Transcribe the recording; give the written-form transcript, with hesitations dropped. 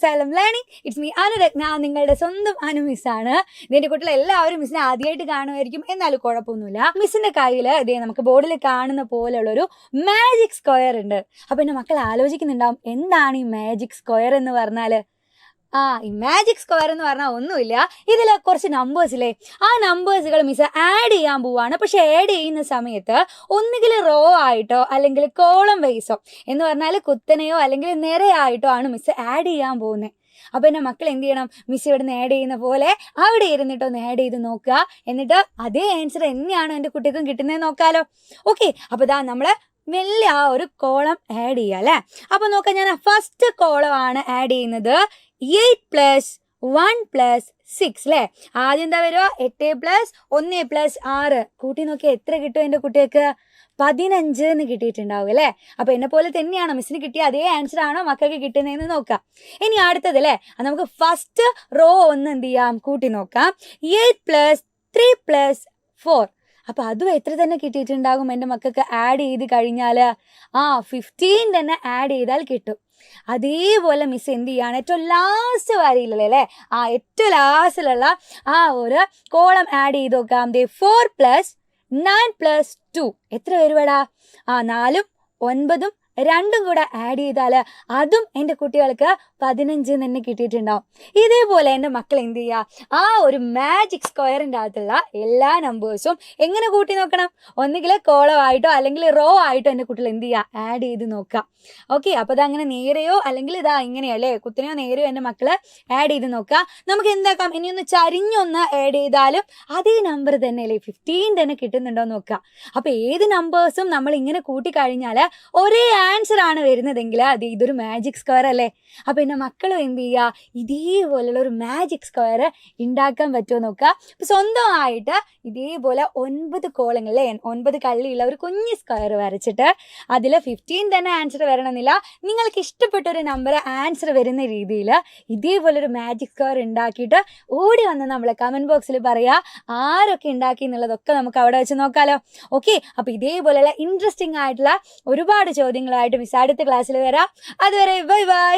Asylum Learning. It's me, Anuratna. നിങ്ങളുടെ സ്വന്തം അനു മിസ്സാണ്. ഇതിന്റെ കുട്ടികൾ എല്ലാവരും മിസ്സിനെ ആദ്യമായിട്ട് കാണുമായിരിക്കും, എന്നാലും കുഴപ്പമൊന്നുമില്ല. മിസ്സിന്റെ കയ്യിൽ ഇതേ നമുക്ക് ബോർഡിൽ കാണുന്ന പോലെയുള്ളൊരു മാജിക് സ്ക്വയർ ഉണ്ട്. അപ്പൊ എന്റെ മക്കൾ ആലോചിക്കുന്നുണ്ടാവും, എന്താണ് ഈ മാജിക് സ്ക്വയർ എന്ന് പറഞ്ഞാല്? ഈ മാജിക് സ്ക്വയർ എന്ന് പറഞ്ഞാൽ ഒന്നുമില്ല, ഇതിൽ കുറച്ച് നമ്പേഴ്സ് ഇല്ലേ, ആ നമ്പേഴ്സുകൾ മിസ് ആഡ് ചെയ്യാൻ പോവാണ്. പക്ഷെ ആഡ് ചെയ്യുന്ന സമയത്ത് ഒന്നുകിൽ റോ ആയിട്ടോ അല്ലെങ്കിൽ കോളം വൈസോ എന്ന് പറഞ്ഞാൽ കുത്തനെയോ അല്ലെങ്കിൽ നിരയായിട്ടോ ആണ് മിസ് ആഡ് ചെയ്യാൻ പോകുന്നത്. അപ്പൊ എന്റെ മക്കൾ എന്ത് ചെയ്യണം? മിസ് ഇവിടെ നിന്ന് ആഡ് ചെയ്യുന്ന പോലെ അവിടെ ഇരുന്നിട്ടോ ഒന്ന് ആഡ് ചെയ്ത് നോക്കുക. എന്നിട്ട് അതേ ആൻസർ എങ്ങനെയാണോ എൻ്റെ കുട്ടികൾക്കും കിട്ടുന്നത് നോക്കാലോ. ഓക്കെ, അപ്പൊ ഇതാ നമ്മള് മെല്ലെ ആ ഒരു കോളം ആഡ് ചെയ്യുക അല്ലേ. അപ്പൊ നോക്കാം, ഞാൻ ഫസ്റ്റ് കോളം ആണ് ആഡ് ചെയ്യുന്നത്. 8 + 1 + 6 അല്ലേ. ആദ്യം എന്താ വരുക? 8 + 1 + 6 കൂട്ടി നോക്കി എത്ര കിട്ടും എൻ്റെ കുട്ടികൾക്ക്? 15 എന്ന് കിട്ടിയിട്ടുണ്ടാവും അല്ലേ. അപ്പൊ എന്നെ പോലെ തന്നെയാണോ മിസ്സിന് കിട്ടിയ അതേ ആൻസർ ആണോ മക്കൾക്ക് കിട്ടുന്നതെന്ന് നോക്കാം. ഇനി അടുത്തത് അല്ലേ, നമുക്ക് ഫസ്റ്റ് റോ ഒന്ന് എന്ത് ചെയ്യാം, കൂട്ടി നോക്കാം. 8 + 3 + 4 അപ്പൊ അതും എത്ര തന്നെ കിട്ടിയിട്ടുണ്ടാകും എൻ്റെ മക്കൾക്ക് ആഡ് ചെയ്ത് കഴിഞ്ഞാൽ? 15 തന്നെ ആഡ് ചെയ്താൽ കിട്ടും. അതേപോലെ മിസ് എന്ത് ചെയ്യാണ്, ഏറ്റവും ലാസ്റ്റ് വരിയില്ലല്ലേ അല്ലേ, ഏറ്റവും ലാസ്റ്റിലുള്ള ആ ഒരു കോളം ആഡ് ചെയ്ത് നോക്കാം. 4 + 9 + 2 എത്ര വരുവടാ? 4ഉം 9ഉം 2ഉം കൂടെ ആഡ് ചെയ്താൽ അതും എൻ്റെ കുട്ടികൾക്ക് 15 തന്നെ കിട്ടിയിട്ടുണ്ടാവും. ഇതേപോലെ എൻ്റെ മക്കൾ എന്ത് ചെയ്യുക, ആ ഒരു മാജിക് സ്ക്വയറിൻ്റെ അകത്തുള്ള എല്ലാ നമ്പേഴ്സും എങ്ങനെ കൂട്ടി നോക്കണം? ഒന്നുകിൽ കോളമായിട്ടോ അല്ലെങ്കിൽ റോ ആയിട്ടോ എൻ്റെ കുട്ടികൾ എന്ത് ചെയ്യുക, ആഡ് ചെയ്ത് നോക്കാം. ഓക്കെ, അപ്പോൾ ഇതങ്ങനെ നേരെയോ അല്ലെങ്കിൽ ഇതാ ഇങ്ങനെയല്ലേ, കുത്തനെയോ നേരെയോ എൻ്റെ മക്കൾ ആഡ് ചെയ്ത് നോക്കുക. നമുക്ക് എന്താക്കാം, ഇനിയൊന്ന് ചരിഞ്ഞൊന്ന് ആഡ് ചെയ്താലും അതേ നമ്പർ തന്നെ അല്ലേ, 15 തന്നെ കിട്ടുന്നുണ്ടോ നോക്കുക. അപ്പോൾ ഏത് നമ്പേഴ്സും നമ്മൾ ഇങ്ങനെ കൂട്ടിക്കഴിഞ്ഞാൽ ഒരേ ആൻസർ ആണ് വരുന്നതെങ്കിൽ അത് ഇതൊരു മാജിക് സ്ക്വയർ അല്ലേ. അപ്പൊ എന്റെ മക്കളും എന്ത് ചെയ്യുക, ഇതേപോലുള്ള ഒരു മാജിക് സ്ക്വയർ ഉണ്ടാക്കാൻ പറ്റുമോ നോക്കുക. അപ്പൊ സ്വന്തമായിട്ട് ഇതേപോലെ 9 കോളങ്ങൾ അല്ലേ, 9 കള്ളിയുള്ള ഒരു കുഞ്ഞ് സ്ക്വയർ വരച്ചിട്ട് അതിൽ 15 തന്നെ ആൻസർ വരണമെന്നില്ല, നിങ്ങൾക്ക് ഇഷ്ടപ്പെട്ട ഒരു നമ്പർ ആൻസർ വരുന്ന രീതിയിൽ ഇതേപോലൊരു മാജിക് സ്ക്വയർ ഉണ്ടാക്കിയിട്ട് ഓടി വന്ന് നമ്മളെ കമന്റ് ബോക്സിൽ പറയുക ആരൊക്കെ ഉണ്ടാക്കി എന്നുള്ളതൊക്കെ നമുക്ക് അവിടെ വെച്ച് നോക്കാലോ. ഓക്കെ, അപ്പൊ ഇതേപോലെയുള്ള ഇൻട്രസ്റ്റിംഗ് ആയിട്ടുള്ള ഒരുപാട് ചോദ്യങ്ങളായിട്ട് മിസ് അടുത്ത ക്ലാസ്സിൽ വരാം. അതുവരെ ബൈ ബൈ.